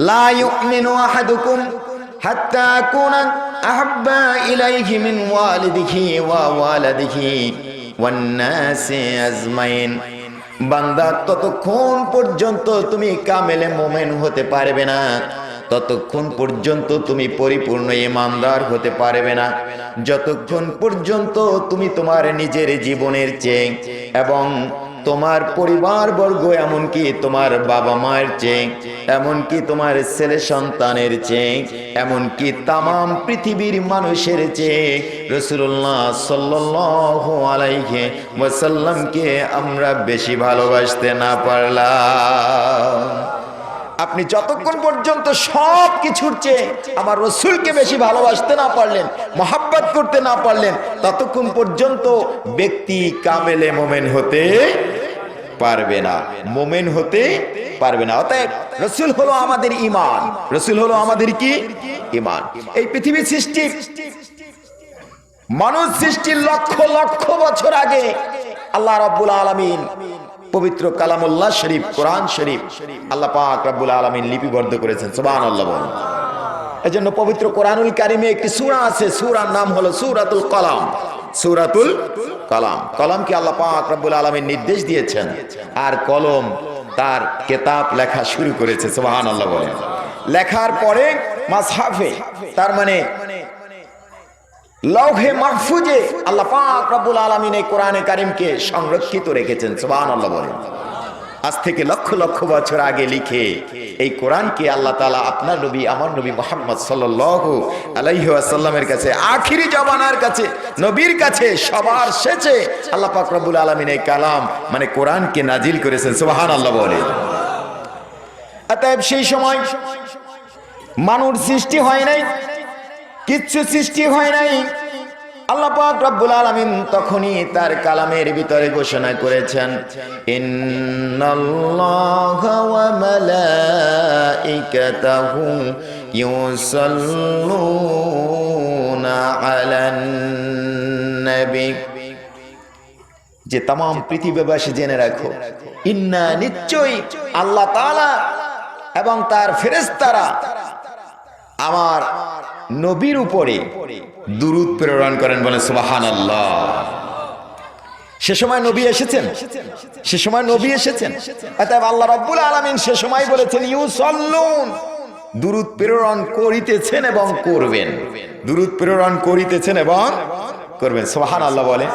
লা ইউমিনু আহাদুকুম হাত্তা আকুনা আহাব্বা ইলাইহি মিন ওয়ালিদিহি ওয়া ওয়ালাদিহি ওয়ান নাসি আজমাইন। বান্দা, ততক্ষণ পর্যন্ত তুমি কামেলে মুমিন হতে পারবে না, ততক্ষণ পর্যন্ত তুমি পরিপূর্ণ ঈমানদার হতে পারবে না, যতক্ষণ পর্যন্ত তুমি তোমার নিজের জীবনের চেয়ে এবং তোমার পরিবারবর্গ, এমনকি তোমার বাবা মায়ের চেয়ে, এমনকি তোমার ছেলে সন্তানের চেয়ে, এমনকি তামাম পৃথিবীর মানুষের চেয়ে রাসূলুল্লাহ সাল্লাল্লাহু আলাইহি ওয়াসাল্লামকে আমরা বেশি ভালোবাসতে না পারলাম। আপনি যতক্ষণ পর্যন্ত সব কিছুর চেয়ে আমার রসুলকে বেশি ভালোবাসতে না পারলেন, মহাব্বত করতে না পারলেন, ততক্ষণ পর্যন্ত ব্যক্তি কামেলে মোমেন হতে পারবে না, মোমেন হতে পারবে না। অতএব রসুল হলো আমাদের ঈমান, রসুল হলো আমাদের কি ঈমান। এই পৃথিবী সৃষ্টি, মানুষ সৃষ্টির লক্ষ লক্ষ বছর আগে আল্লাহ রাব্বুল আলামিন পবিত্র কালামুল্লাহ শরীফ, কোরআন শরীফ আল্লাহ পাক রব্বুল আলামিন লিপিবদ্ধ করেছেন। সুবহানাল্লাহ বলেন। এজন্য পবিত্র কোরআনুল কারিমে একটি সূরা আছে, সূরার নাম হলো সূরাতুল কলাম। সূরাতুল কলাম, কলমকে আল্লাহ পাক রব্বুল আলামিন নির্দেশ দিয়েছেন, আর কলম তার কিতাব লেখা শুরু করেছে। সুবহানাল্লাহ বলেন। লেখার পরে মাসহাফে, তার মানে লৌহে মাহফুজে আল্লাহ পাক রব্বুল আলামিন এই কোরআনে কারিমকে সংরক্ষিত রেখেছেন। সুবহানাল্লাহ বলেন। আজ থেকে লক্ষ লক্ষ বছর আগে লিখে এই কোরআনকে আল্লাহ তাআলা আপনার নবী, আমার নবী মুহাম্মদ সাল্লাল্লাহু আলাইহি ওয়াসাল্লামের কাছে, আখিরি জামানার কাছে, নবীর কাছে সবার শেষে আল্লাহ পাক রব্বুল আলামিন এই কালাম মানে কোরআনকে নাজিল করেছেন। সুবহানাল্লাহ বলেন। অতএব সেই সময় মানুষ সৃষ্টি হয় নাই, কিচ্ছু সৃষ্টি হয় নাই। আল্লাহ পাক রব্বুল আলামিন তখনই তার কালামের ভিতরে ঘোষণা করেছেন, ইন্নাল্লাহা ওয়া মালাইকাতাহু ইউসাল্লুনা আলান নবী। যে तमाम পৃথিবীবাসী জেনে রাখো, ইন্না, নিশ্চয়ই আল্লাহ তাআলা এবং তার ফেরেশতারা আমার নবীর উপরে দুরূদ প্রেরণ করেন। বলে সুবহানাল্লাহ। সে সময় নবী এসেছেন, সে সময় নবী এসেছেন। অতএব আল্লাহ রাব্বুল আলামিন সে সময় বলেছেন ইউসাল্লুন, দুরূদ প্রেরণ করিতেছেন এবং করবেন, দুরূদ প্রেরণ করিতেছেন এবং করবেন। সুবহানাল্লাহ বলে।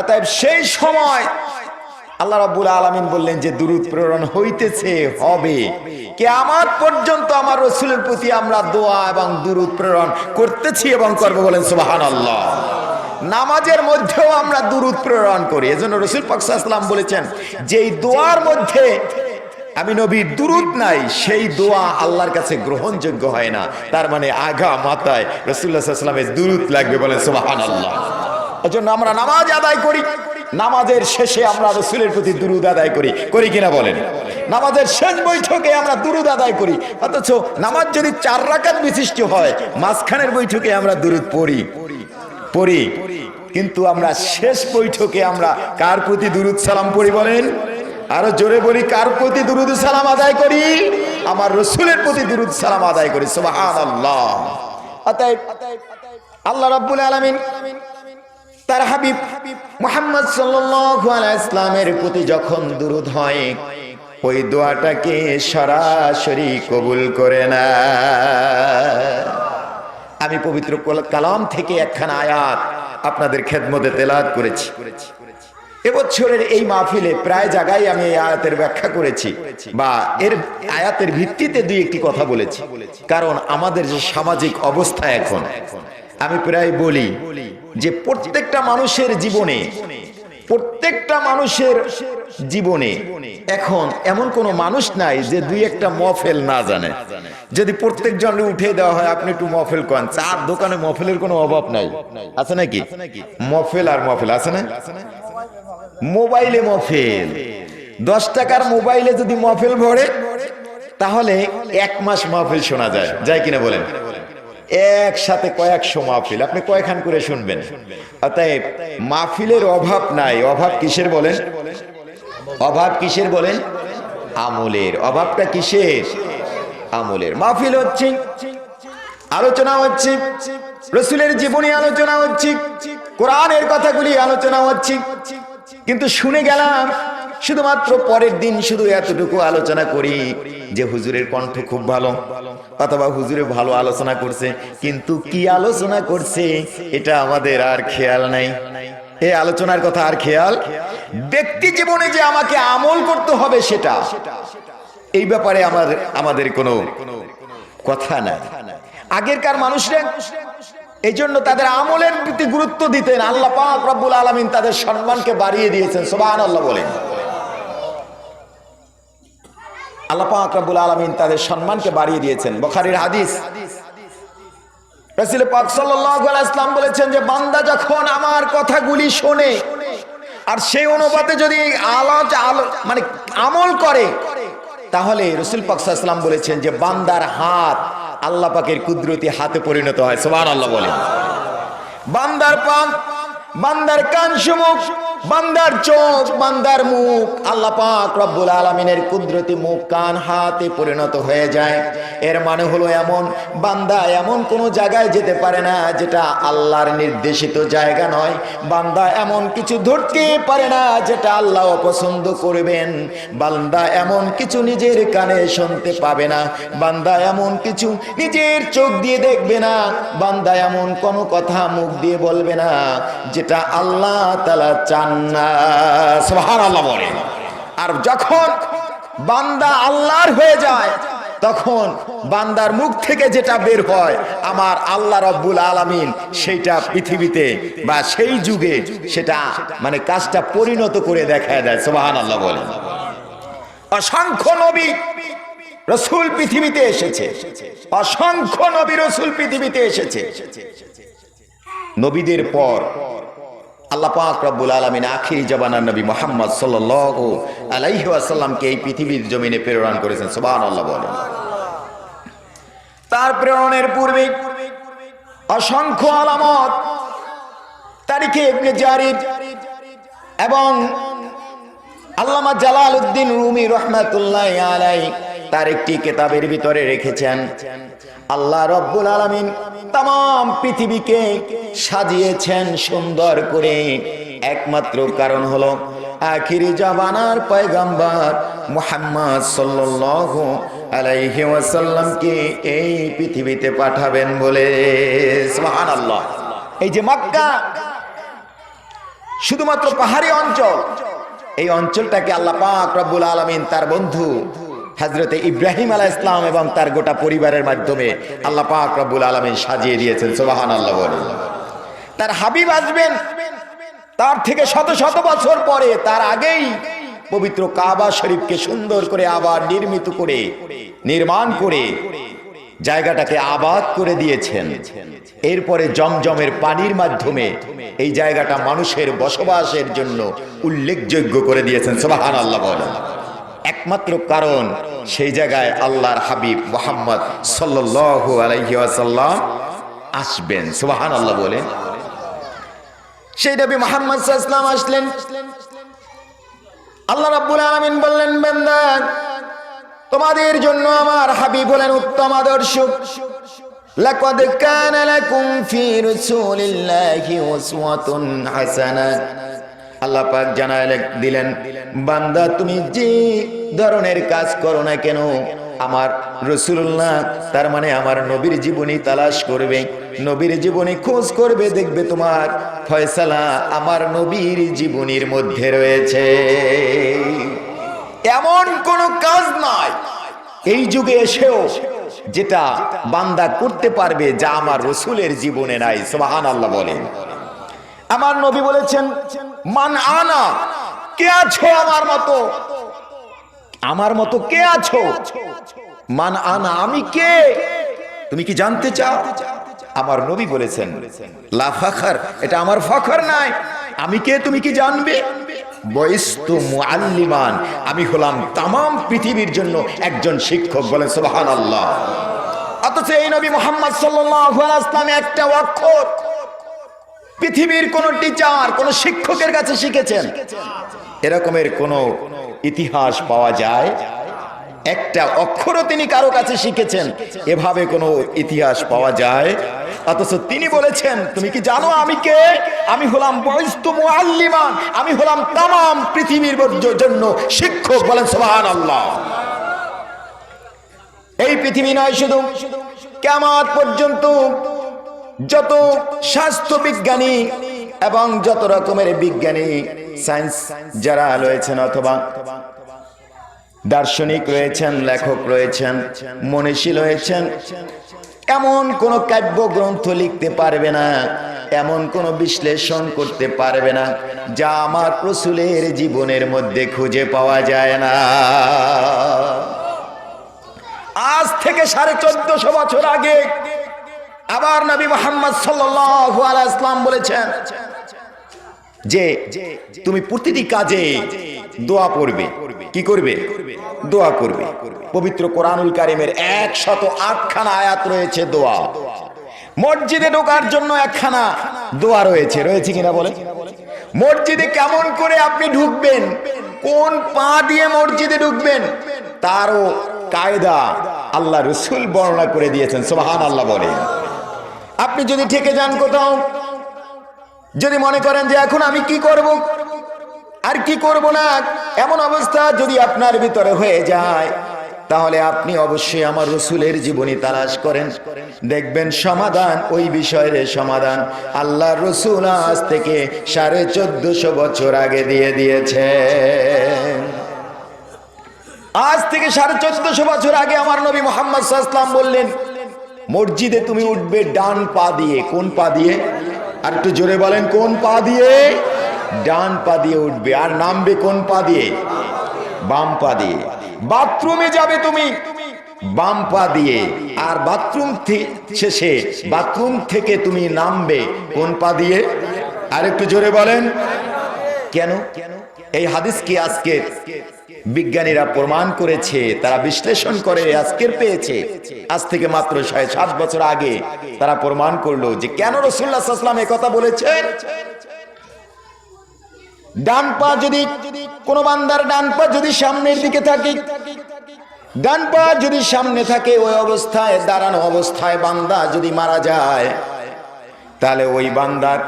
অতএব সেই সময় আল্লাহ রাব্বুল আলামিন বললেন যে দুরূদ প্রেরণ হইতেছে, হবে। কিয়ামত পর্যন্ত আমার রাসূলের প্রতি আমরা দোয়া এবং দুরূদ প্রেরণ করতেছি এবং করব। বলেন সুবহানাল্লাহ। নামাজের মধ্যেও আমরা দুরূদ প্রেরণ করি। এজন্য রাসূল পাক সাল্লাল্লাহু আলাইহি ওয়াসাল্লাম বলেছেন, যেই দোয়ার মধ্যে আমি নবীর দুরূদ নাই, সেই দোয়া আল্লাহর কাছে গ্রহণযোগ্য হয় না। তার মানে আগা মাথায় রাসূলুল্লাহ সাল্লাল্লাহু আলাইহি ওয়াসাল্লামের দুরূদ লাগবে। বলেন সুবহানাল্লাহ। এজন্য আমরা নামাজ আদায় করি, নামাজের শেষে আমরা রাসূলের প্রতি দুরূদ আদায় করি, করি কিনা বলেন? নামাজের শেষ বৈঠকে আমরা দুরূদ আদায় করি। অথচ নামাজ যদি 4 রাকাত বিশিষ্ট হয়, মাঝখানের বৈঠকে আমরা দুরূদ পড়ি, কিন্তু আমরা শেষ বৈঠকে আমরা কার প্রতি দুরূদ সালাম পড়ি বলেন? আরো জোরে বলি, কার প্রতি দুরূদ সালাম আদায় করি? আমার রাসূলের প্রতি দুরূদ সালাম আদায় করি। সুবহানাল্লাহ। অতএব আল্লাহ রাব্বুল আলামিন তার হাবিব মুহাম্মদ সাল্লাল্লাহু আলাইহি ওয়াসাল্লামের প্রতি যখন দুরূদ হয়, ওই দোয়াটাকে সরাসরি কবুল করে না। আমি পবিত্র কালাম থেকে একখানা আয়াত আপনাদের খেদমতে তেলাওয়াত করেছি। এবছরের এই মাহফিলে প্রায় জায়গায় আমি এই আয়াতের ব্যাখ্যা করেছি বা এর আয়াতের ভিত্তিতে দুই একটি কথা বলেছি। কারণ আমাদের যে সামাজিক অবস্থা এখন, আমি প্রায় বলি যে প্রত্যেকটা মানুষের জীবনে এখন এমন কোন মানুষ নাই যে দুই একটা মহফিল না জানে। যদি প্রত্যেক জনে উঠে দেওয়া হয়, আপনি একটু মহফিল করেন, চার দোকানে মহফিলের কোনো অভাব নাই, আছে নাকি? মহফিল আর মহফিল আছে না? মোবাইলে মহফিল, 10 টাকার মোবাইলে যদি মহফিল ভরে তাহলে 1 মাস মহফিল শোনা যায় কিনা বলেন? একসাথে কয়েকশো মাহফিল আপনি কয়খান করে শুনবেন। অতএব মাহফিলের অভাব নাই। অভাব কিসের বলেন? অভাব কিসের বলেন? আমলের। অভাবটা কিসের? আমলের মাহফিল হচ্ছে, আলোচনা হচ্ছে, রাসূলের জীবনী আলোচনা হচ্ছে, কোরআনের কথাগুলি আলোচনা হচ্ছে, কিন্তু শুনে গেলাম শুধুমাত্র পরের দিন শুধু এতটুকু আলোচনা করি যে হুজুরের কণ্ঠ খুব ভালো, অথবা হুজুরে ভালো আলোচনা করছে, কিন্তু কি আলোচনা করছে এটা আমাদের আর খেয়াল নাই। এই আলোচনার কথা আর খেয়াল, ব্যক্তি জীবনে যে আমাকে আমল করতে হবে সেটা, এই ব্যাপারে আমাদের কোনো কথা নাই। আগেরকার মানুষরা এই জন্য তাদের আমলের প্রতি গুরুত্ব দিতেন। আল্লাহ পাক রব্বুল আলামিন তাদের সম্মানকে বাড়িয়ে দিয়েছেন, সুবহানাল্লাহ বলেন। আল্লাহ পাক রব্বুল আলামিন তাদের সম্মানকে বাড়িয়ে দিয়েছেন। বুখারীর হাদিস, রাসূল পাক সাল্লাল্লাহু আলাইহি ওয়াসাল্লাম বলেছেন যে বান্দা যখন আমার কথাগুলি শোনে আর সেই অনুপাতে যদি মানে আমল করে, তাহলে রাসূল পাক সাল্লাল্লাহু আলাইহি ওয়াসাল্লাম বলেছেন যে বান্দার হাত আল্লাহ পাকের কুদরতি হাতে পরিণত হয়, সুবহানাল্লাহ বলেন। বান্দার পা, বান্দার কান সমুখ, বান্দার চোখ, বান্দার মুখ আল্লাহ পাক রব্বুল আলামিনের কুদরতি মুখ, কান, হাতে পরিণত হয়ে যায়। এর মানে হলো এমন বান্দা এমন কোনো জায়গায় যেতে পারে না যেটা আল্লাহর নির্দেশিত জায়গা নয়। বান্দা এমন কিছু ধরতে পারে না যেটা আল্লাহ অপছন্দ করবেন। বান্দা এমন কিছু নিজের কানে শুনতে পাবে না, বান্দা এমন কিছু নিজের চোখ দিয়ে দেখবে না, বান্দা এমন কোনো কথা মুখ দিয়ে বলবে না যেটা আল্লাহ তাআলা চান না, সুবহানাল্লাহ বলে। আর যখন বান্দা আল্লাহর হয়ে যায় তখন বান্দার মুখ থেকে যেটা বের হয় আমার আল্লাহ রব্বুল আলামিন সেইটা পৃথিবীতে বা সেই যুগে সেটা মানে কাজটা পরিণত করে দেখায় দেয়, সুবহানাল্লাহ বলে। অসংখ্য নবী রাসূল পৃথিবীতে এসেছে, অসংখ্য নবী রাসূল পৃথিবীতে এসেছে। নবীদের পর আল্লাহ পাক রব্বুল আলামিন আখিরি জামানার নবী মুহাম্মদ সাল্লাল্লাহু আলাইহি ওয়াসাল্লামকে এই পৃথিবীর জমিনে প্রেরণ করেছেন, সুবহানাল্লাহ বলেন। তার প্রেরণের পূর্বে অসংখ্য আলামত তারিখে ইবনে জারির এবং আল্লামা জালালউদ্দিন রুমি রাহমাতুল্লাহি আলাইহি তার একটি কিতাবের ভিতরে রেখেছেন। আল্লাহ রব্বুল আলামিন तमाम পৃথিবীকে সাজিয়েছেন সুন্দর করে, একমাত্র কারণ হলো আখিরি জামানার পয়গম্বর মুহাম্মদ সাল্লাল্লাহু আলাইহি ওয়াসাল্লামকে এই পৃথিবীতে পাঠাবেন বলে, সুবহানাল্লাহ। এই যে মক্কা শুধুমাত্র পাহাড়ি অঞ্চল, এই অঞ্চলটাকে আল্লাহ পাক রব্বুল আলামিন তার বন্ধু হযরতে ইব্রাহিম আলাইহিস সালাম এবং তার গোটা পরিবারের মাধ্যমে আল্লাহ পাক রব্বুল আলামিন সাজিয়ে দিয়েছেন, সুবহানাল্লাহ বলেন। তার হাবিব আসবেন তার থেকে শত শত বছর পরে, তার আগেই পবিত্র কাবা শরীফকে সুন্দর করে আবার নির্মাণ করে জায়গাটাকে আবাদ করে দিয়েছেন। এরপরে জমজমের পানির মাধ্যমে এই জায়গাটা মানুষের বসবাসের জন্য উল্লেখযোগ্য করে দিয়েছেন, সুবহানাল্লাহ বলেন। একমাত্র কারণ সেই জায়গায় আল্লাহর হাবিব মুহাম্মদ সাল্লাল্লাহু আলাইহি ওয়াসাল্লাম আসবেন, সুবহানাল্লাহ বলেন। সেই নবী মুহাম্মদ সাল্লাল্লাহু আলাইহি ওয়াসাল্লাম আসলেন। আল্লাহ রাব্বুল আলামিন বললেন, বান্দা তোমাদের জন্য আমার হাবিব হলেন উত্তম আদর্শ। লাকাদ কানা লাকুম ফি রাসূলিল্লাহি উসওয়াতুন হাসানাহ। আল্লাহ পাক জানালে দিলেন, বান্দা তুমি যে ধরনের কাজ করো না কেন আমার রাসূলুল্লাহ তার মানে আমার নবীর জীবনী তালাশ করবে, নবীর জীবনী খোঁজ করবে, দেখবে তোমার ফয়সালা আমার নবীর জীবনীর মধ্যে রয়েছে। এমন কোন কাজ নাই এই যুগে এসেও যেটা বান্দা করতে পারবে যা আমার রাসূলের জীবনে নাই, সুবহানাল্লাহ বলেন। আমার নবী বলেছেন, মান আনা, কে আছো আমার মতো কে আছো? মান আনা, আমি কে? তুমি কি জানতে চাও? আমার নবী বলেছেন, লা ফখর, এটা আমার ফখর নাই। আমি কে তুমি কি জানবে? বয়স্তু মুআল্লিমান, আমি হলাম তামাম পৃথিবীর জন্য একজন শিক্ষক, বলেন সুবহানাল্লাহ। অথচ এই নবী মুহাম্মদ সাল্লাল্লাহু আলাইহি ওয়াসাল্লাম একটা অক্ষর পৃথিবীর কোন টিচার কোন শিক্ষকের কাছে শিখেছেন এরকমের কোন ইতিহাস পাওয়া যায় একটা অক্ষরও তিনি কারো কাছে শিখেছেন এভাবে কোনো ইতিহাস পাওয়া যায়? অথচ তিনি বলেছেন, তুমি কি জানো আমি কে? আমি হলাম বয়স্তু মুআল্লিমান, আমি হলাম তামাম পৃথিবীর জন্য শিক্ষক। বলেন সুবহানাল্লাহ। এই পৃথিবী নয়, শুধু কিয়ামত পর্যন্ত যত স্বাস্থ্য বিজ্ঞানী এবং যত রকমের বিজ্ঞানী সায়েন্স যারা রয়েছেন অথবা দার্শনিক রয়েছেন, লেখক রয়েছেন, মনীষী রয়েছেন, এমন কোন কাব্য গ্রন্থ লিখতে পারবে না, এমন কোন বিশ্লেষণ করতে পারবে না যা আমার রাসূলের জীবনের মধ্যে খুঁজে পাওয়া যায় না। আজ থেকে 1450 বছর আগে আবার নবী মুহাম্মদ সাল্লাল্লাহু আলাইহি ওয়াসাল্লাম বলেছেন যে তুমি প্রতিটি কাজে দোয়া পড়বে। কি করবে? দোয়া করবে। পবিত্র কোরআনুল কারীমের 108 খানা আয়াত রয়েছে দোয়া। মসজিদে ঢোকার জন্য একখানা দোয়া রয়েছে, রয়েছে কিনা বলেন? মসজিদে কেমন করে আপনি ঢুকবেন, কোন পা দিয়ে মসজিদে ঢুকবেন, তারও কায়দা আল্লাহ রাসূল বর্ণনা করে দিয়েছেন। সুবহানাল্লাহ বলেন। আপনি যদি ঠেকে যান কোথাও, যদি মনে করেন যে এখন আমি কি করব আর কি করব না, এমন অবস্থা যদি আপনার ভিতরে হয়ে যায়, তাহলে আপনি অবশ্যই আমার রাসূলের জীবনী তালাশ করেন, দেখবেন সমাধান, ওই বিষয়ের সমাধান আল্লাহর রাসূল আজ থেকে 1450 বছর আগে দিয়ে দিয়েছে। আজ থেকে 1450 বছর আগে আমার নবী মুহাম্মদ সাল্লাল্লাহু আলাইহি ওয়াসাল্লাম বললেন, মসজিদে তুমি উঠবে ডান পা দিয়ে। কোন পা দিয়ে? আর একটু জোরে বলেন, কোন পা দিয়ে? ডান পা দিয়ে উঠবে। আর নামবে কোন পা দিয়ে? বাম পা দিয়ে। বাথরুমে যাবে তুমি বাম পা দিয়ে, আর বাথরুম শেষে বাথরুম থেকে তুমি নামবে কোন পা দিয়ে? আর একটু জোরে বলেন। কেন? এই হাদিস কি আজকে বিজ্ঞানীরা প্রমাণ করেছে, তারা বিশ্লেষণ করে আজকের পেয়েছে। আজ থেকে মাত্র 7 বছর আগে তারা প্রমাণ করলো যে কেন রাসূলুল্লাহ সাল্লাল্লাহু আলাইহি ওয়াসাল্লাম এই কথা বলেছেন। ডান পা যদি কোন বান্দার ডান পা যদি সামনের দিকে থাকে, ডান পা যদি সামনে থাকে, ওই অবস্থায় দাঁড়ানো অবস্থায় বান্দা যদি মারা যায়, তাহলে ওই বান্দার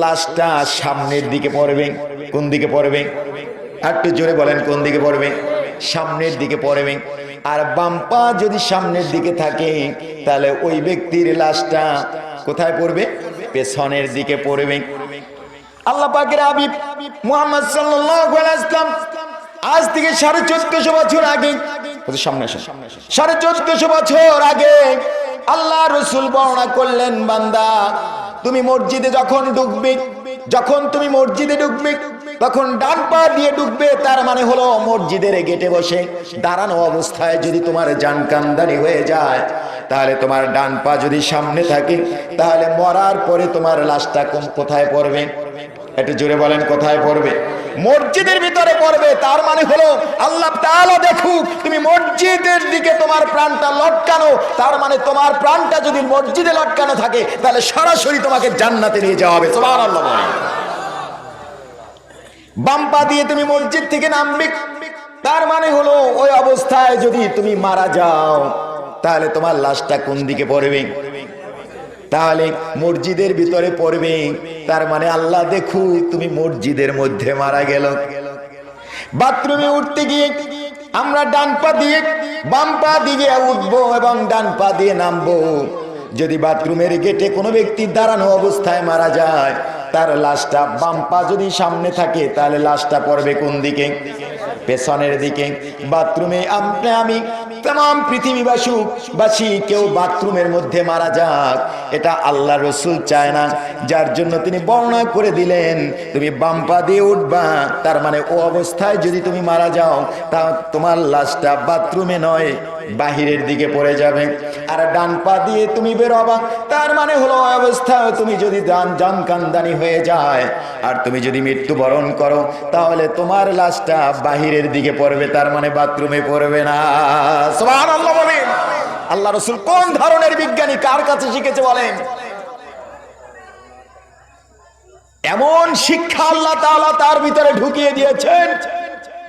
লাশটা সামনের দিকে পড়বে। কোন দিকে পড়বে? একটু জোরে বলেন, কোন দিকে পড়বে? সামনের দিকে পড়বে। আর বাম পা যদি সামনের দিকে থাকে, তাহলে ওই ব্যক্তির লাশটা কোথায় পড়বে? পেছনের দিকে পড়বে। আল্লাহ পাকের হাবিব মুহাম্মদ সাল্লাল্লাহু আলাইহি ওয়াসাল্লাম আজ থেকে 1450 বছর আগে, সামনে আসেন, 1450 বছর আগে আল্লাহ রাসূল বর্ণনা করলেন, বান্দা তুমি মসজিদে যখন ঢুকবে, যখন তুমি মসজিদে ঢুকবে তখন ডান পা দিয়ে ঢুকবে। তার মানে হলো মসজিদের গেটে বসে দাঁড়ানো অবস্থায় যদি তোমার জান কান্দানি হয়ে যায়, তাহলে তোমার ডান পা যদি সামনে থাকে, তাহলে মরার পরে তোমার লাশটা কোথায় পড়বে? একটু জোরে বলেন, কোথায় পড়বে? মসজিদের ভিতরে পড়বে। তার মানে হলো আল্লাহ তাআলা দেখুক তুমি মসজিদের দিকে তোমার প্রাণটা লটকানো, তার মানে তোমার প্রাণটা যদি মসজিদে লটকানো থাকে, তাহলে সরাসরি তোমাকে জান্নাতে নিয়ে যাওয়া হবে। সুবহানাল্লাহ বলেন। বাম পা দিয়ে তুমি মসজিদ থেকে নামবে, তার মানে হলো ওই অবস্থায় যদি তুমি মারা যাও, তাহলে তোমার লাশটা কোন দিকে পড়বে? তাহলে মসজিদের ভিতরে পড়বে। তার মানে আল্লাহ দেখুক তুমি মসজিদের মধ্যে মারা গেল। বাথরুমে উঠতে গিয়ে আমরা ডান পা দিয়ে বাম পা দিয়ে উঠবো এবং ডান পা দিয়ে নামবো। যদি বাথরুমের গেটে কোনো ব্যক্তি দাঁড়ানো অবস্থায় মারা যায়, তার লাশটা বাম পা যদি সামনে থাকে, তাহলে লাশটা পড়বে কোন দিকে? পেছনের দিকে। বাথরুমে আমি तमाम পৃথিবীবাসী কেউ বাথরুমের মধ্যে মারা যাক, এটা আল্লাহ রাসূল চায় না, যার জন্য তিনি বর্ণনা করে দিলেন তুমি বাম পা দিয়ে উঠবা। তার মানে ও অবস্থায় যদি তুমি মারা যাও, তা তোমার লাশটা বাথরুমে নয় বাহিরের দিকে পড়ে যাবে। আর ডান পা দিয়ে তুমি বেরোবা, তার মানে হলো ওই অবস্থায় তুমি যদি জান কান্দানি হয়ে যায় আর তুমি যদি মৃত্যুবরণ করো, তাহলে তোমার লাশটা বাহিরের দিকে পড়বে, তার মানে বাথরুমে পড়বে না। সুবহানাল্লাহ বলেন। আল্লাহ রাসূল কোন ধরনের বিজ্ঞানী, কার কাছে শিখেছে বলেন? এমন শিক্ষা আল্লাহ তাআলা তার ভিতরে ঢুকিয়ে দিয়েছেন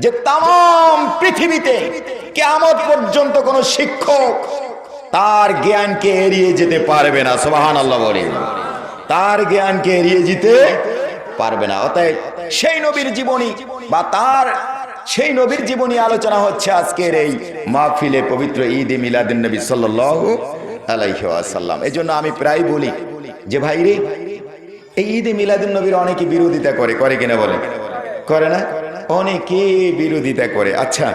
যে তাম পৃথিবীতে কিয়ামত পর্যন্ত কোনো শিক্ষক তার জ্ঞানকে এড়িয়ে যেতে পারবে না। সুবহানাল্লাহ বলেন। তার জ্ঞানকে এড়িয়ে যেতে পারবে না। অতএব সেই নবীর জীবনী বা তার সেই নবীর জীবনী আলোচনা হচ্ছে আজকের এই মাহফিলে, পবিত্র ঈদে মিলাদুন নবী সাল্লাল্লাহু আলাইহি ওয়াসাল্লাম। এজন্য আমি প্রায় বলি যে ভাই রে, এই ঈদে মিলাদুন নবীর অনেকে বিরোধিতা করে কিনা বলেন? করে না? অনেকে বিরোধিতা করে। আচ্ছা,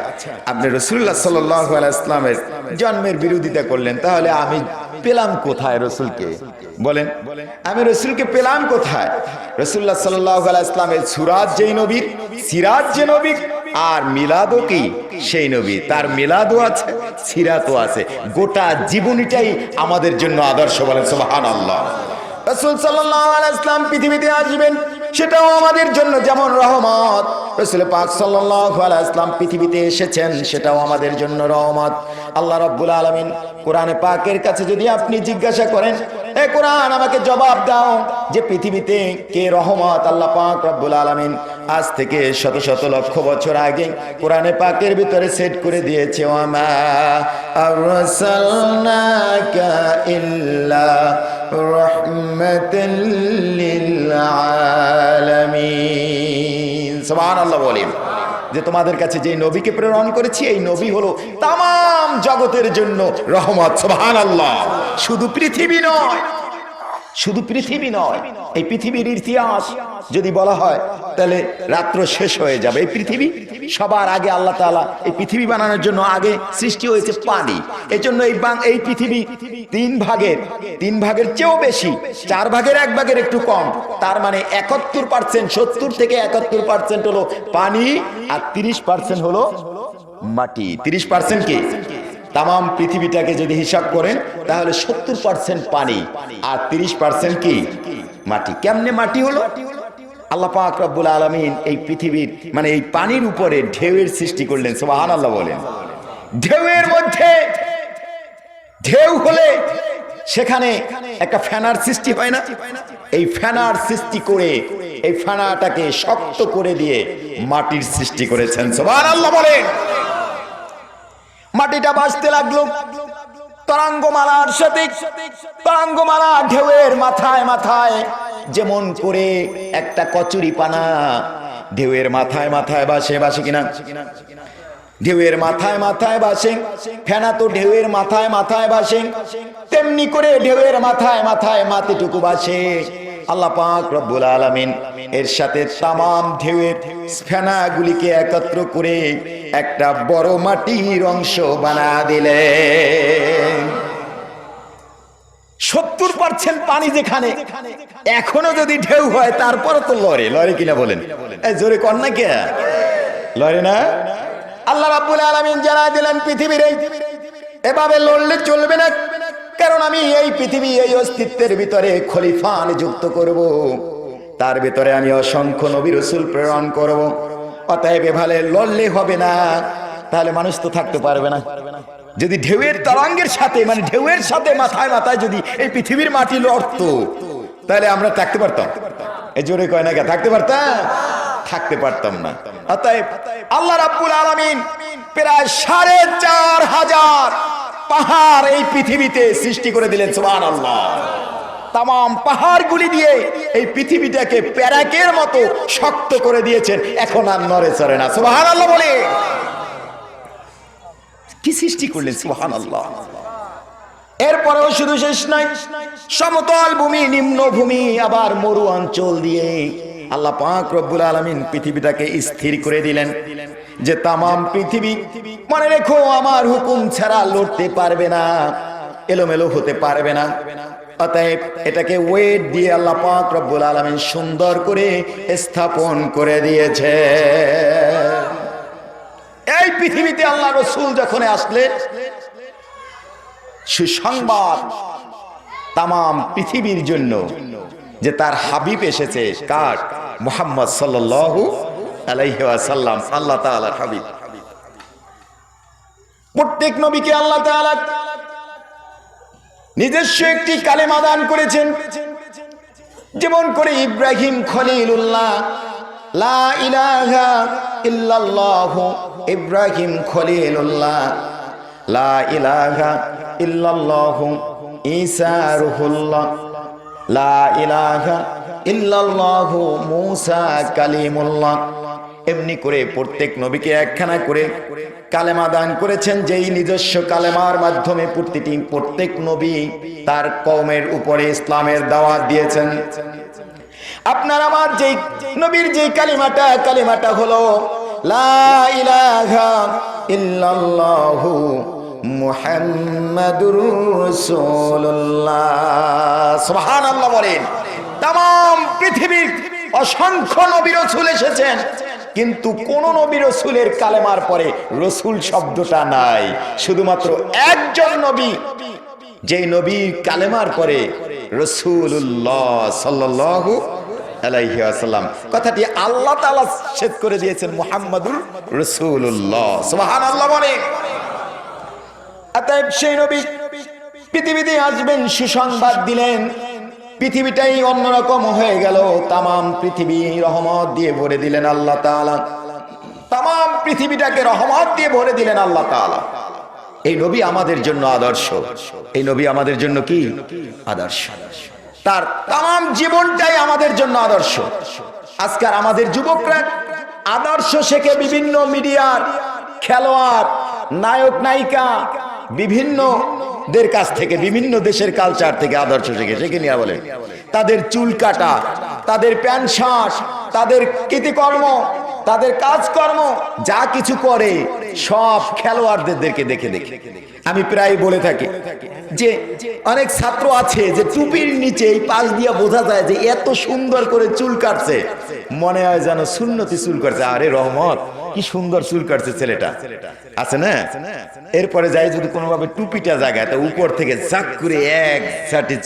আপনি রাসূলুল্লাহ সাল্লাল্লাহু আলাইহি ওয়াসাল্লামের জন্মের বিরোধিতা করলেন, তাহলে আমি পেলাম কোথায় রসুলকে? বলেন, আমি রসুলকে পেলাম কোথায়? রাসূলুল্লাহ সাল্লাল্লাহু আলাইহি ওয়াসাল্লামের সুরাত যেই নবীর, সিরাত যে নবীর, আর মিলাদও কি সেই নবী, তার মিলাদও আছে, সিরাতও আছে। গোটা জীবনীটাই আমাদের জন্য আদর্শ। বলেন সুবহানাল্লাহ। রাসূল সাল্লাল্লাহু আলাইহি ওয়াসাল্লাম পৃথিবীতে আসবেন, সেটাও আমাদের জন্য যেমন রহমত। রাসূল পাক সাল্লাল্লাহু আলাইহি ওয়াসাল্লাম পৃথিবীতে এসেছেন, সেটাও আমাদের জন্য রহমত। আল্লাহ রাব্বুল আলামিন কোরআনে পাকের কাছে যদি আপনি জিজ্ঞাসা করেন, এ কোরআন আমাকে জবাব দাও যে পৃথিবীতে কে রহমত, আল্লাহ পাক রব্বুল আলামিন আজ থেকে শত শত লক্ষ বছর আগে কোরআনে পাকের ভিতরে সেট করে দিয়েছে, ওয়ামা আরসালনাকা ইল্লা রাহমাতাল লিল আলামিন। সুবহানাল্লাহ বলেন যে তোমাদের কাছে যে নবীকে প্রেরণ করেছি, এই নবী হলো তামাম জগতের জন্য রহমত। সুবহানাল্লাহ। শুধু পৃথিবী নয়, শুধু পৃথিবী নয়, এই পৃথিবীর ইতিহাস যদি বলা হয় তাহলে রাত্র শেষ হয়ে যাবে। এই পৃথিবী সবার আগে আল্লাহ তাআলা এই পৃথিবী বানানোর জন্য আগে সৃষ্টি হয়েছে পানি। এজন্য এই পৃথিবী তিন ভাগের চেয়েও বেশি, 4 ভাগের 1 ভাগের একটু কম, তার মানে 71%, 70 থেকে 71% হলো পানি, আর 30% হলো মাটি। 30% কি? তামাম পৃথিবীটাকে যদি হিসাব করেন তাহলে 70% পানি আর 30% কি? মাটি। কেমনে মাটি হলো? আল্লাহ পাক রব্বুল আলামিন এই পৃথিবীর মানে এই পানির উপরে ঢেউয়ের সৃষ্টি করলেন। সুবহানাল্লাহ বলেন। ঢেউয়ের মধ্যে ঢেউ হলে সেখানে একটা ফেনার সৃষ্টি হয় না? এই ফেনার সৃষ্টি করে এই ফেনাটাকে শক্ত করে দিয়ে মাটির সৃষ্টি করেছেন। সুবহানাল্লাহ বলেন। মাটিটা ভাসতে লাগলো তরঙ্গমালার সাথে। তরঙ্গমালা ঢেউয়ের মাথায় মাথায় যেমন করে একটা কচুরি পানা ঢেউয়ের মাথায় মাথায় ভাসে কিনা? ঢেউয়ের মাথায় মাথায় ভাসে। ফেনা তো ঢেউয়ের মাথায় মাথায় ভাসে, তেমনি করে ঢেউয়ের মাথায় মাথায় মাটিটুকু ভাসে। আল্লাহ পাক রব্বুল আলামিন এর সাথে তামাম ঢেউয়ের ফেনাগুলিকে একত্র করে একটা বড় মাটির অংশ বানা দিলেন। 70% পানি যেখানে, এখনো যদি ঢেউ হয় তারপরে তো লড়ে কিনা বলেন? এই জোরে কর না কে? লড়ে না? আল্লাহ রাব্বুল আলামিন জানা দিলেন পৃথিবীর এভাবে লড়লে চলবে না, কারণ আমি এই পৃথিবী এই অস্তিত্বের ভিতরে খলিফা নিযুক্ত করব, তার ভিতরে আমি অসংখ্য নবী রাসূল প্রেরণ করব। অতএব এভাবে লড়লে হবে না, তাহলে মানুষ তো থাকতে পারবে না। যদি ঢেউয়ের তরঙ্গের সাথে মানে ঢেউয়ের সাথে মাথায় মাথায় যদি এই পৃথিবীর মাটি লড়তো, তাহলে আমরা থাকতে পারতাম? এই জোরে কয় না কে? থাকতে পারতাম? থাকতে পারতাম না। অতএব আল্লাহ রাব্বুল আলামিন প্রায় 4500 পাহাড় এই পৃথিবীতে সৃষ্টি করে দিলেন। সুবহানাল্লাহ। তামাম পাহাড়গুলি দিয়ে এই পৃথিবীটাকে প্যারাকের মতো শক্ত করে দিয়েছেন, এখন আর নড়ে চড়ে না। সুবহানাল্লাহ বলে কি সৃষ্টি করলেন? সুবহানাল্লাহ। এরপরেও শুধু শেষ নয়, সমতল ভূমি, নিম্ন ভূমি, আবার মরু অঞ্চল দিয়ে আল্লাহ পাক রব্বুল আলামিন পৃথিবীটাকে স্থির করে দিলেন যে তামাম পৃথিবী মনে রেখো আমার হুকুম ছাড়া লড়তে পারবে না, এলোমেলো হতে পারবে না। অতএব এটাকে ওয়েট দিয়ে আল্লাহ পাক রব্বুল আলামিন সুন্দর করে স্থাপন করে দিয়েছে। এই পৃথিবীতে আল্লাহ রাসূল যখন আসলেন, সুসংবাদ তামাম পৃথিবীর জন্য যে তার হাবিব এসেছে। কার? মুহাম্মদ সাল্লাল্লাহু আলাইহি ওয়াসাল্লাম, আল্লাহ তাআলার হাবিব। প্রত্যেক নবীকে আল্লাহ তাআলা নিজস্ব একটি কালেমা দান করেছেন। যেমন করে ইব্রাহিম খলিলুল্লাহ লা ইলাহা ইল্লাল্লাহু ইব্রাহিম খলিলুল্লাহ, লা ইলাহা ইল্লাল্লাহু ঈসা রুহুল্লাহ, লা ইলাহা ইল্লাল্লাহু মূসা কালিমুল্লাহ। এমনি করে প্রত্যেক নবীকে একখানা করে কালেমা দান করেছেন, যেই নিজস্ব কালেমার মাধ্যমে প্রত্যেক নবী তার কওমের উপরে ইসলামের দাওয়াত দিয়েছেন। আপনার আমার যেই নবীর যেই কালিমাটা হলো লা ইলাহা ইল্লাল্লাহু মুহাম্মাদুর রাসূলুল্লাহ। সুবহানাল্লাহ বলেন। तमाम পৃথিবীর অসংখ্য নবী রাসূল এসেছেন, কিন্তু কোন নবী রাসূলের কালেমার পরে রাসূল শব্দটা নাই। শুধুমাত্র একজন নবী, যেই নবীর কালেমার পরে রাসূলুল্লাহ সাল্লাল্লাহু আলাইহি ওয়াসাল্লাম কথাটি আল্লাহ তাআলা শেষ করে দিয়েছেন মুহাম্মাদুর রাসূলুল্লাহ। সুবহানাল্লাহ বলেন। অতএব সেই নবী পৃথিবীতে আসবেন, সুসংবাদ দিলেন, পৃথিবীটাই অন্যরকম হয়ে গেল। তামাম পৃথিবী রহমত দিয়ে ভরে দিলেন আল্লাহ তাআলা, তামাম পৃথিবীটাকে রহমত দিয়ে ভরে দিলেন আল্লাহ তাআলা। এই নবী আমাদের জন্য আদর্শ, এই নবী আমাদের জন্য কি আদর্শ, তার তামাম জীবনটাই আমাদের জন্য আদর্শ। আজকাল আমাদের যুবকরা আদর্শ শেখে বিভিন্ন মিডিয়ার খেলোয়াড়, নায়ক নায়িকা, বিভিন্ন দের কাছ থেকে, বিভিন্ন দেশের কালচার থেকে আদর্শ শেখে নিয়ে বলে তাদের চুল কাটা, তাদের প্যান্ট শার্ট, তাদের কৃতিকর্ম, তাদের কাজকর্ম যা কিছু করে সব খেলোয়াড়দেরকে দেখে দেখে। আমি প্রায় বলে থাকি যে অনেক ছাত্র আছে যে টুপির নিচে এই পাশ দিয়ে বোঝা যায় যে এত সুন্দর করে চুল কাটছে, মনে হয় যেন সুন্নতি চুল কাটছে। আরে রহমত, কি সুন্দর চুল কাটছে ছেলেটা, আছে না? এরপরে যাই যদি কোনোভাবে টুপিটা জায়গায়, তা উপর থেকে জাক করে এক সাটি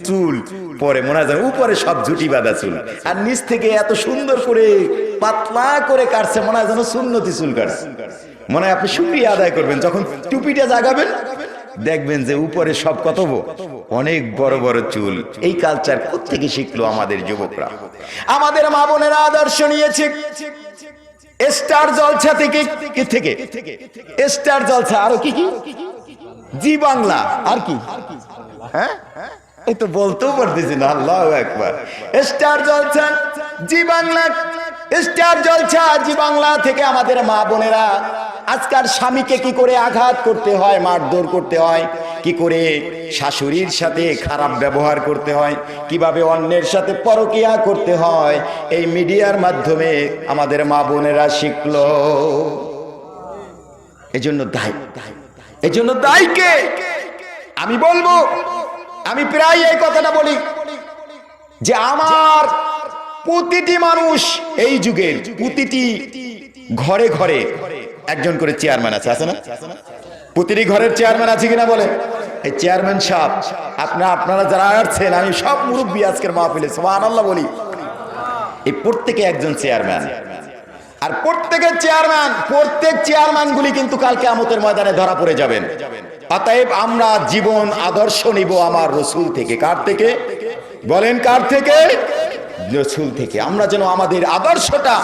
চুল পরে মনে হয় উপরে সব ঝুটি বাঁধা চুল, আর নিচ থেকে এত সুন্দর করে পাতলা করে কাটছে, মনে হয় যেন সুন্নতি চুল কাটছে। মনে হয় আপনি শুকরিয়া আদায় করবেন যখন টুপিটা জাগাবেন, দেখবেন যে উপরে সব কত অনেক বড় বড় চুল। এই কালচার কোত্থেকে শিখলো আমাদের যুবকরা? আমাদের মা বোনেরা আদর্শ নিয়েছে স্টার জলসা থেকে, কি থেকে? স্টার জলসা, আরো কি কি, জি বাংলা, আর কি, হ্যাঁ এই তো বলতেও পারতেছি না। আল্লাহু আকবার। স্টার জলসা, জি বাংলা, স্টার জলসা, জি বাংলা থেকে আমাদের মা বোনেরা আজকাল স্বামীকে কি করে আঘাত করতে হয়, মারধর করতে হয়, কি করে শাশুড়ির সাথে খারাপ ব্যবহার করতে হয়, কিভাবে অন্যের সাথে পরকিয়া করতে হয়, এই মিডিয়ার মাধ্যমে আমাদের মা বোনেরা শিখলো। এজন্য দায়ী কে? আমি বলবো, আমি প্রায় এই কথাটা বলি যে আমার প্রতিটি মানুষ, এই যুগের প্রতিটি ঘরে ঘরে একজন করে চেয়ারম্যান আছে না? প্রতিটি ঘরের চেয়ারম্যান আছে কিনা বলে? এই চেয়ারম্যান সাহেব, আপনারা যারা আসছেন, আমি সব মুরব্বী আজকের মাহফিলে সুবহানাল্লাহ বলি, এই প্রত্যেকে একজন চেয়ারম্যান। আর প্রত্যেক চেয়ারম্যানগুলি কিন্তু কাল কিয়ামতের ময়দানে ধরা পড়ে যাবেন। অতএব আমরা জীবন আদর্শ নিব আমার রাসূল থেকে। কার থেকে বলেন? কার থেকে? রাসূল থেকে। আমরা যেন আমাদের আদর্শটা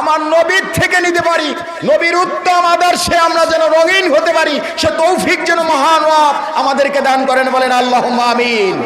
আমার নবীর থেকে নিতে পারি, নবীর উত্তম আদর্শে আমরা যেন রঙিন হতে পারি, সে তৌফিক যেন মহান রব আমাদেরকে দান করেন। বলেন আল্লাহুম্মা আমিন।